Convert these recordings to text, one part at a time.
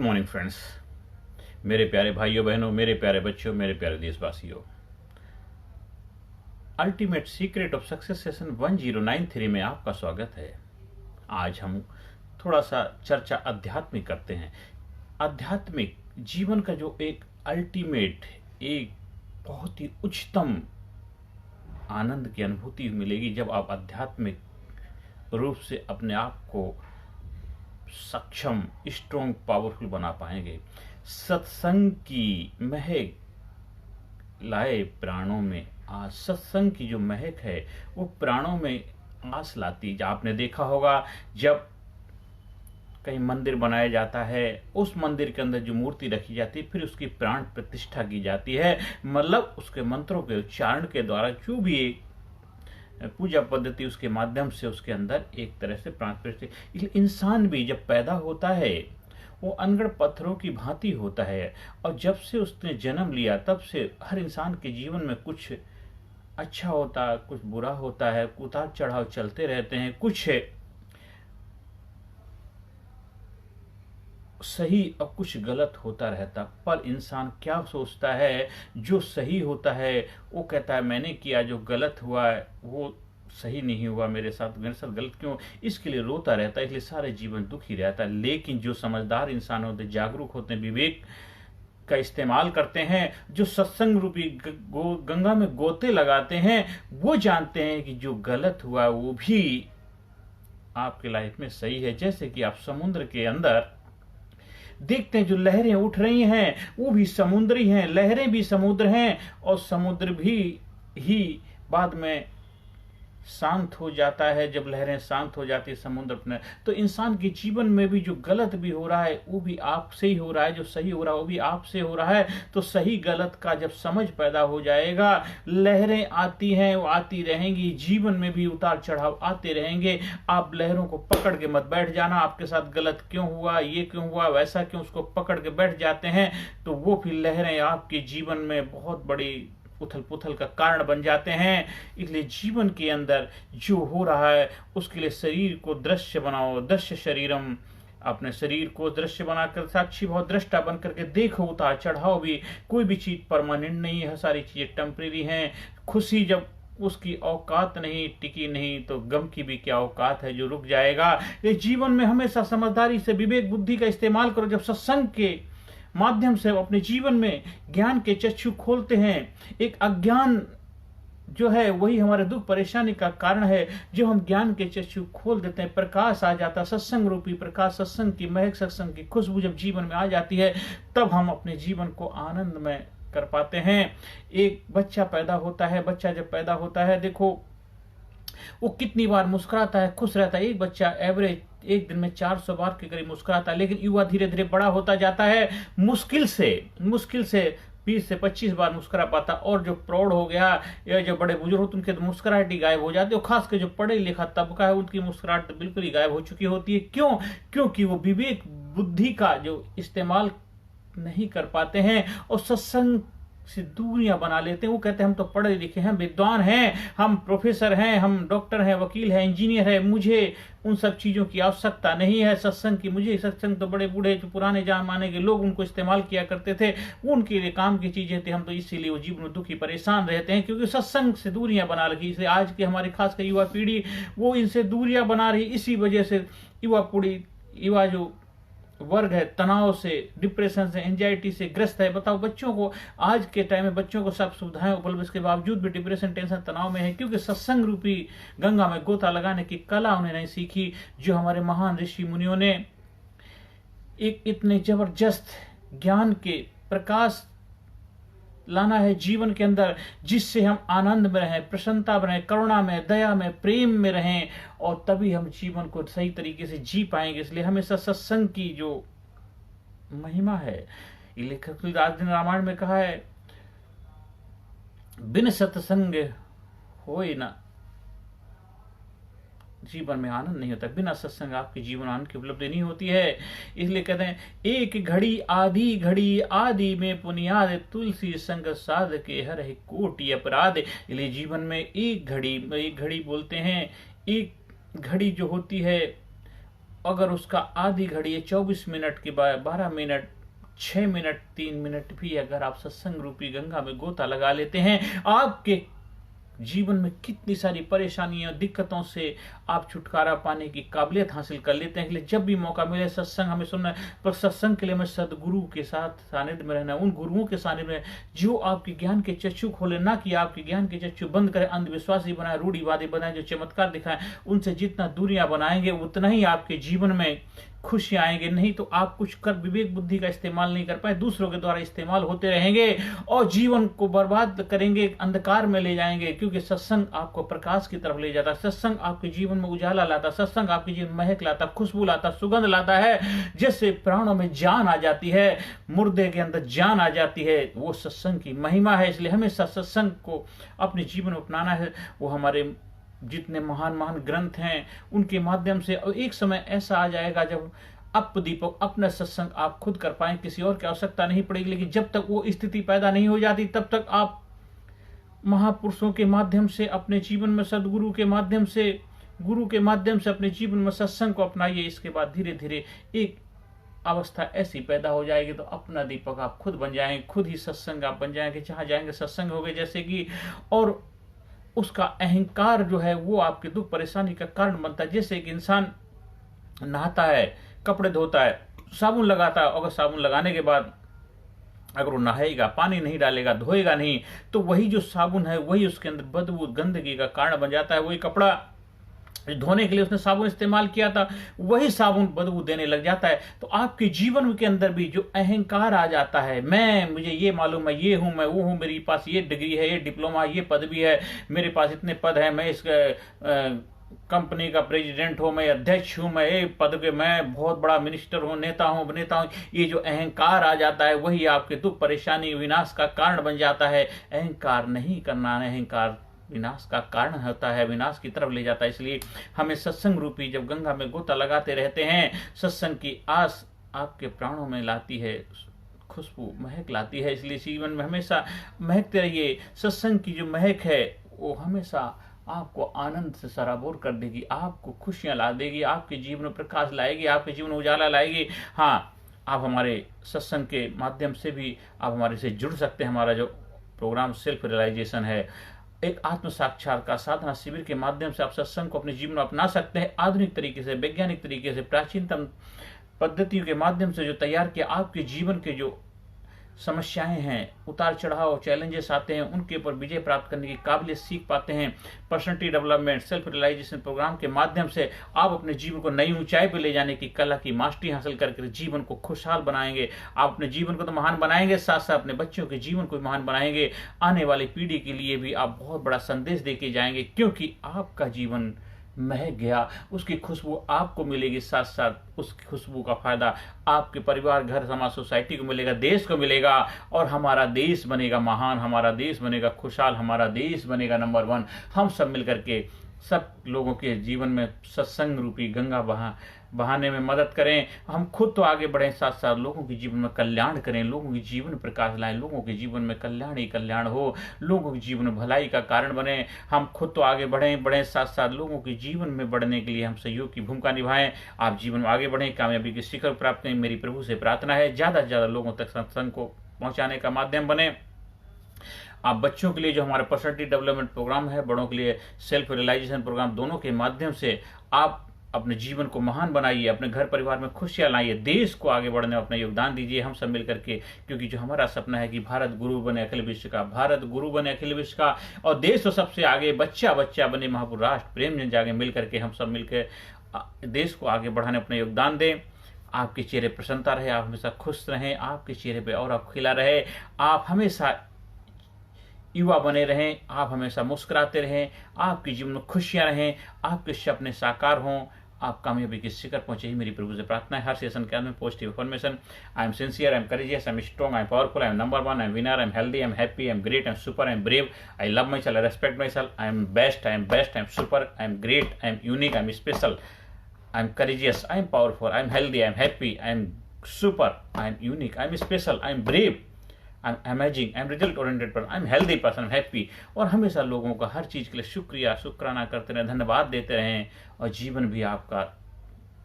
Good morning friends, मेरे प्यारे भाइयों बहनों, मेरे प्यारे बच्चों, मेरे प्यारे देशवासियों। Ultimate secret of success session 1093 में आपका स्वागत है। आज हम थोड़ा सा चर्चा आध्यात्मिक करते हैं। आध्यात्मिक जीवन का जो एक अल्टीमेट, एक बहुत ही उच्चतम आनंद की अनुभूति मिलेगी जब आप आध्यात्मिक रूप से अपने आप को सक्षम, स्ट्रॉन्ग, पावरफुल बना पाएंगे। सत्संग की महक लाए प्राणों में आज। सत्संग की जो महक है वो प्राणों में आस लाती। आपने देखा होगा जब कहीं मंदिर बनाया जाता है, उस मंदिर के अंदर जो मूर्ति रखी जाती है, फिर उसकी प्राण प्रतिष्ठा की जाती है। मतलब उसके मंत्रों के उच्चारण के द्वारा जो भी एक पूजा पद्धति उसके माध्यम से उसके अंदर एक तरह से प्राण प्रतिष्ठा। इंसान भी जब पैदा होता है वो अनगढ़ पत्थरों की भांति होता है, और जब से उसने जन्म लिया तब से हर इंसान के जीवन में कुछ अच्छा होता है, कुछ बुरा होता है, उतार चढ़ाव चलते रहते हैं, कुछ सही और कुछ गलत होता रहता। पर इंसान क्या सोचता है, जो सही होता है वो कहता है मैंने किया, जो गलत हुआ है वो सही नहीं हुआ, मेरे साथ गलत क्यों, इसके लिए रोता रहता है, इसलिए सारे जीवन दुखी रहता है। लेकिन जो समझदार इंसान होते, जागरूक होते हैं, विवेक का इस्तेमाल करते हैं, जो सत्संग रूपी गंगा में गोते लगाते हैं, वो जानते हैं कि जो गलत हुआ वो भी आपके लाइफ में सही है। जैसे कि आप समुद्र के अंदर देखते हैं जो लहरें उठ रही हैं वो भी समुद्री हैं, लहरें भी समुद्र हैं, और समुद्र भी ही बाद में शांत हो जाता है। जब लहरें शांत हो जाती है समुद्र अपने, तो इंसान के जीवन में भी जो गलत भी हो रहा है वो भी आपसे ही हो रहा है, जो सही हो रहा है वो भी आपसे हो रहा है। तो सही गलत का जब समझ पैदा हो जाएगा, लहरें आती हैं वो आती रहेंगी, जीवन में भी उतार चढ़ाव आते रहेंगे। आप लहरों को पकड़ के मत बैठ जाना, आपके साथ गलत क्यों हुआ, ये क्यों हुआ, वैसा क्यों, उसको पकड़ के बैठ जाते हैं तो वो फिर लहरें आपके जीवन में बहुत बड़ी उथल पुथल का कारण बन जाते हैं। इसलिए जीवन के अंदर जो हो रहा है उसके लिए शरीर को दृश्य बनाओ, दृश्य शरीरम। अपने शरीर को दृश्य बनाकर साक्षी भाव दृष्टा बन करके देखो। उतार चढ़ाव भी, कोई भी चीज परमानेंट नहीं है, सारी चीजें टेम्परेरी हैं। खुशी जब उसकी औकात नहीं, टिकी नहीं, तो गम की भी क्या औकात है जो रुक जाएगा। ये जीवन में हमेशा समझदारी से विवेक बुद्धि का इस्तेमाल करो। जब सत्संग के माध्यम से अपने जीवन में ज्ञान के चक्षु खोलते हैं, एक अज्ञान जो है वही हमारे दुख परेशानी का कारण है, जो हम ज्ञान के चक्षु खोल देते हैं, प्रकाश आ जाता, सत्संग रूपी प्रकाश, सत्संग की महक, सत्संग की खुशबू जब जीवन में आ जाती है, तब हम अपने जीवन को आनंद में कर पाते हैं। एक बच्चा पैदा होता है, बच्चा जब पैदा होता है, देखो वो कितनी बार मुस्कुराता है, खुश रहता है। एक बच्चा एवरेज एक दिन में 400 बार के करीब मुस्कुराता है, लेकिन युवा धीरे धीरे बड़ा होता जाता है, मुश्किल से 20 से 25 बार मुस्कुरा पाता। और जो प्रौढ़ हो गया या जो बड़े बुजुर्ग होते उनके तो मुस्कुराहट ही गायब हो जाती है। खासकर जो पढ़े लिखा तबका है उनकी मुस्कुराहट बिल्कुल ही गायब हो चुकी होती है। क्यों? क्योंकि वो विवेक बुद्धि का जो इस्तेमाल नहीं कर पाते हैं और सत्संग से दूरियां बना लेते हैं। वो कहते हैं हम तो पढ़े लिखे हैं, विद्वान हैं, हम प्रोफेसर हैं, हम डॉक्टर हैं, वकील हैं, इंजीनियर हैं, मुझे उन सब चीजों की आवश्यकता नहीं है सत्संग की। मुझे सत्संग तो बड़े बूढ़े जो पुराने जमाने के लोग उनको इस्तेमाल किया करते थे, वो उनके लिए काम की चीजें थी, हम तो इसीलिए वो जीवन में दुखी परेशान रहते हैं क्योंकि सत्संग से दूरियां बना रखी। इसलिए आज की हमारी खासकर युवा पीढ़ी वो इनसे दूरियां बना रही। इसी वजह से युवा जो वर्ग है तनाव से, डिप्रेशन से, एंजाइटी से ग्रस्त है। बताओ बच्चों को, आज के टाइम में बच्चों को सब सुविधाएं उपलब्ध, इसके बावजूद भी डिप्रेशन, टेंशन, तनाव में है, क्योंकि सत्संग रूपी गंगा में गोता लगाने की कला उन्हें नहीं सीखी, जो हमारे महान ऋषि मुनियों ने एक इतने जबरदस्त ज्ञान के प्रकाश लाना है जीवन के अंदर, जिससे हम आनंद में रहें, प्रसन्नता में रहें, करुणा में, दया में, प्रेम में रहें, और तभी हम जीवन को सही तरीके से जी पाएंगे। इसलिए हमेशा सत्संग की जो महिमा है, ये लेखक तुलसीदास ने रामायण में कहा है, बिन सत्संग होए ना जीवन में आनंद नहीं होता। बिना सत्संग आपके जीवन आनंद की उपलब्धि नहीं होती है। इसलिए कहते हैं एक घड़ी आदि में पुनियाद, तुलसी संग साध के हर कोटि अपराध। इसलिए जीवन में एक घड़ी बोलते हैं, एक घड़ी जो होती है अगर उसका आधी घड़ी है 24 मिनट के बाद 12 मिनट 6 मिनट 3 मिनट भी अगर आप सत्संग रूपी गंगा में गोता लगा लेते हैं, आपके जीवन में कितनी सारी परेशानियों दिक्कतों से आप छुटकारा पाने की काबिलियत हासिल कर लेते हैं। इसलिए जब भी मौका मिले सत्संग हमें सुनना है, पर सत्संग के लिए हमें सदगुरु के साथ सानिध्य में रहना है, उन गुरुओं के सानिध्य में जो आपके ज्ञान के चक्षु खोले, ना कि आपके ज्ञान के चक्षु बंद करें, अंधविश्वासी बनाए, रूढ़िवादी बनाए, जो चमत्कार दिखाएं। उनसे जितना दूरियां बनाएंगे उतना ही आपके जीवन में खुशियां आएंगे। नहीं तो आप कुछ कर विवेक बुद्धि का इस्तेमाल नहीं कर पाए, दूसरों के द्वारा इस्तेमाल होते रहेंगे और जीवन को बर्बाद करेंगे, अंधकार में ले जाएंगे। क्योंकि सत्संग आपको प्रकाश की तरफ ले जाता है, सत्संग आपके जीवन में उजाला लाता है, सत्संग आपके जीवन में महक लाता, खुशबू लाता, सुगंध लाता है, जैसे प्राणों में जान आ जाती है, मुर्दे के अंदर जान आ जाती है। वो सत्संग की महिमा है। इसलिए हमेशा सत्संग को अपने जीवन में अपनाना है। वो हमारे जितने महान महान ग्रंथ हैं उनके माध्यम से, और एक समय ऐसा आ जाएगा जब आप दीपक अपना सत्संग आप खुद कर पाए, किसी और की आवश्यकता नहीं पड़ेगी। लेकिन जब तक वो स्थिति पैदा नहीं हो जाती तब तक आप महापुरुषों के माध्यम से अपने जीवन में, सदगुरु के माध्यम से, गुरु के माध्यम से अपने जीवन में सत्संग को अपनाइए। इसके बाद धीरे धीरे एक अवस्था ऐसी पैदा हो जाएगी तो अपना दीपक आप खुद बन जाएंगे, खुद ही सत्संग आप बन जाएंगे। जहां जाएंगे सत्संग हो गए जैसे कि, और उसका अहंकार जो है वो आपके दुख परेशानी का कारण बनता है। जैसे कि इंसान नहाता है, कपड़े धोता है, साबुन लगाता है, अगर साबुन लगाने के बाद अगर वो नहाएगा, पानी नहीं डालेगा, धोएगा नहीं, तो वही जो साबुन है वही उसके अंदर बदबू गंदगी का कारण बन जाता है। वही कपड़ा धोने के लिए उसने साबुन इस्तेमाल किया था, वही साबुन बदबू देने लग जाता है। तो आपके जीवन के अंदर भी जो अहंकार आ जाता है, मैं, मुझे ये मालूम है, ये हूं, मैं वो हूं, मेरे पास ये डिग्री है, ये डिप्लोमा, ये पदवी है, मेरे पास इतने पद है, मैं इस कंपनी का प्रेसिडेंट हूं, मैं अध्यक्ष हूं, मैं ये पद के, मैं बहुत बड़ा मिनिस्टर हूं, नेता हूं। ये जो अहंकार आ जाता है वही आपके दुख परेशानी विनाश का कारण बन जाता है। अहंकार नहीं करना, अहंकार विनाश का कारण होता है, विनाश की तरफ ले जाता है। इसलिए हमें सत्संग रूपी जब गंगा में गोता लगाते रहते हैं, सत्संग की आस आपके प्राणों में लाती है, खुशबू महक लाती है। इसलिए जीवन में हमेशा महकते रहिए। सत्संग की जो महक है वो हमेशा आपको आनंद से सराबोर कर देगी, आपको खुशियां ला देगी, आपके जीवन में प्रकाश लाएगी, आपके जीवन में उजाला लाएगी। हाँ, आप हमारे सत्संग के माध्यम से भी आप हमारे से जुड़ सकते हैं। हमारा जो प्रोग्राम सेल्फ रियलाइजेशन है, एक आत्म साक्षात्कार साधना शिविर के माध्यम से आप सत्संग को अपने जीवन में अपना सकते हैं। आधुनिक तरीके से, वैज्ञानिक तरीके से, प्राचीनतम पद्धतियों के माध्यम से जो तैयार किया, आपके जीवन के जो समस्याएं हैं, उतार चढ़ाव, चैलेंजेस आते हैं, उनके ऊपर विजय प्राप्त करने की काबिलियत सीख पाते हैं। Personality development self realisation programme के माध्यम से आप अपने जीवन को नई ऊंचाई पर ले जाने की कला की मास्टरी हासिल करके जीवन को खुशहाल बनाएंगे। आप अपने जीवन को तो महान बनाएंगे, साथ साथ अपने बच्चों के जीवन को महान बनाएंगे। आने वाली पीढ़ी के लिए भी आप बहुत बड़ा संदेश देके जाएंगे, क्योंकि आपका जीवन महक गया, उसकी खुशबू आपको मिलेगी, साथ साथ उस खुशबू का फायदा आपके परिवार, घर, समाज, सोसाइटी को मिलेगा, देश को मिलेगा, और हमारा देश बनेगा महान, हमारा देश बनेगा खुशहाल, हमारा देश बनेगा नंबर 1। हम सब मिलकर के सब लोगों के जीवन में सत्संग रूपी गंगा बहाने में मदद करें। हम खुद तो आगे बढ़ें, साथ साथ लोगों के जीवन में कल्याण करें, लोगों के जीवन में प्रकाश लाएं, लोगों के जीवन में कल्याण ही कल्याण हो, लोगों के जीवन में भलाई का कारण बने। हम खुद तो आगे बढ़ें, साथ साथ लोगों के जीवन में बढ़ने के लिए हम सहयोग की भूमिका निभाएं। आप जीवन में आगे बढ़ें, कामयाबी के शिखर प्राप्त करें। मेरी प्रभु से प्रार्थना है ज़्यादा से ज़्यादा लोगों तक सत्संग को पहुँचाने का माध्यम बने। आप बच्चों के लिए जो हमारा पर्सनैलिटी डेवलपमेंट प्रोग्राम है, बड़ों के लिए सेल्फ रियलाइजेशन प्रोग्राम, दोनों के माध्यम से आप अपने जीवन को महान बनाइए, अपने घर परिवार में खुशियां लाइए, देश को आगे बढ़ने में अपना योगदान दीजिए हम सब मिलकर के। क्योंकि जो हमारा सपना है कि भारत गुरु बने अखिल विश्व का, भारत गुरु बने अखिल विश्व का, और देश तो सबसे आगे, बच्चा बच्चा बने महापुरुष, राष्ट्र प्रेम जन जागे। मिलकर के हम सब मिलकर देश को आगे बढ़ाने अपना योगदान दें। आपके चेहरे प्रसन्नता रहे, आप हमेशा खुश रहें, आपके चेहरे पर और आप खिला रहे, आप हमेशा युवा बने रहें, आप हमेशा मुस्कुराते रहें, आपके जीवन में खुशियां रहें, आपके सपने साकार हों, आप कामयाबी के शिखर पहुंचे ही मेरी प्रभु से प्रार्थना है। हर सेशन के अंदर में positive information. I am sincere, I am courageous, I am strong, I am powerful, I am number 1, I am winner, I am healthy, I am happy, I am great, I am super, I am brave, I love my self, I respect my self, I am best, I am best, I am super, I am great, I am unique, I am special, I am courageous, I am powerful, I am healthy, I am happy, I am super, I am unique, I am special, I am brave, I am amazing, I am result oriented person, I am healthy person, happy. और हमेशा लोगों का हर चीज़ के लिए शुक्रिया शुक्राना करते रहें, धन्यवाद देते रहें, और जीवन भी आपका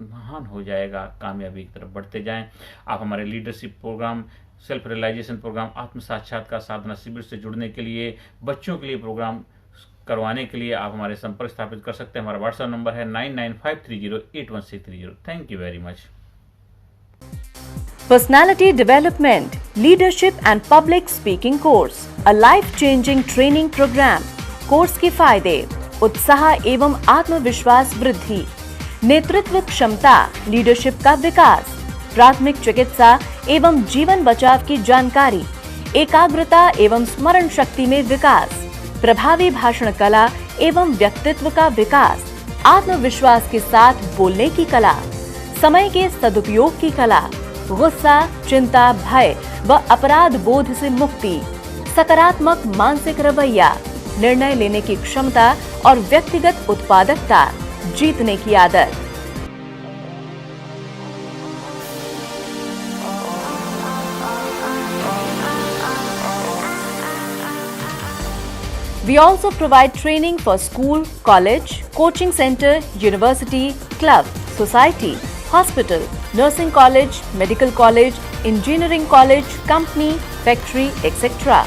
महान हो जाएगा, कामयाबी की तरफ बढ़ते जाएं। आप हमारे leadership programme, self realisation programme, आत्म साक्षात्कार साधना शिविर से जुड़ने के लिए, बच्चों के लिए प्रोग्राम करवाने के लिए आप हमारे संपर्क स्थापित कर सकते हैं। हमारा व्हाट्सएप नंबर है 9953081630। Thank you very much. Personality Development, Leadership and Public Speaking Course, a life-changing training program. Course के फायदे: उत्साह एवं आत्मविश्वास वृद्धि, नेतृत्व क्षमता, लीडरशिप का विकास, प्राथमिक चिकित्सा एवं जीवन बचाव की जानकारी, एकाग्रता एवं स्मरण शक्ति में विकास, प्रभावी भाषण कला एवं व्यक्तित्व का विकास, आत्मविश्वास के साथ बोलने की कला, समय के सदुपयोग की कला, गुस्सा, चिंता, भय व अपराध बोध से मुक्ति, सकारात्मक मानसिक रवैया, निर्णय लेने की क्षमता और व्यक्तिगत उत्पादकता, जीतने की आदत। We also provide training for school, college, coaching center, university, club, society, hospital, nursing college, medical college, engineering college, company, factory, etc.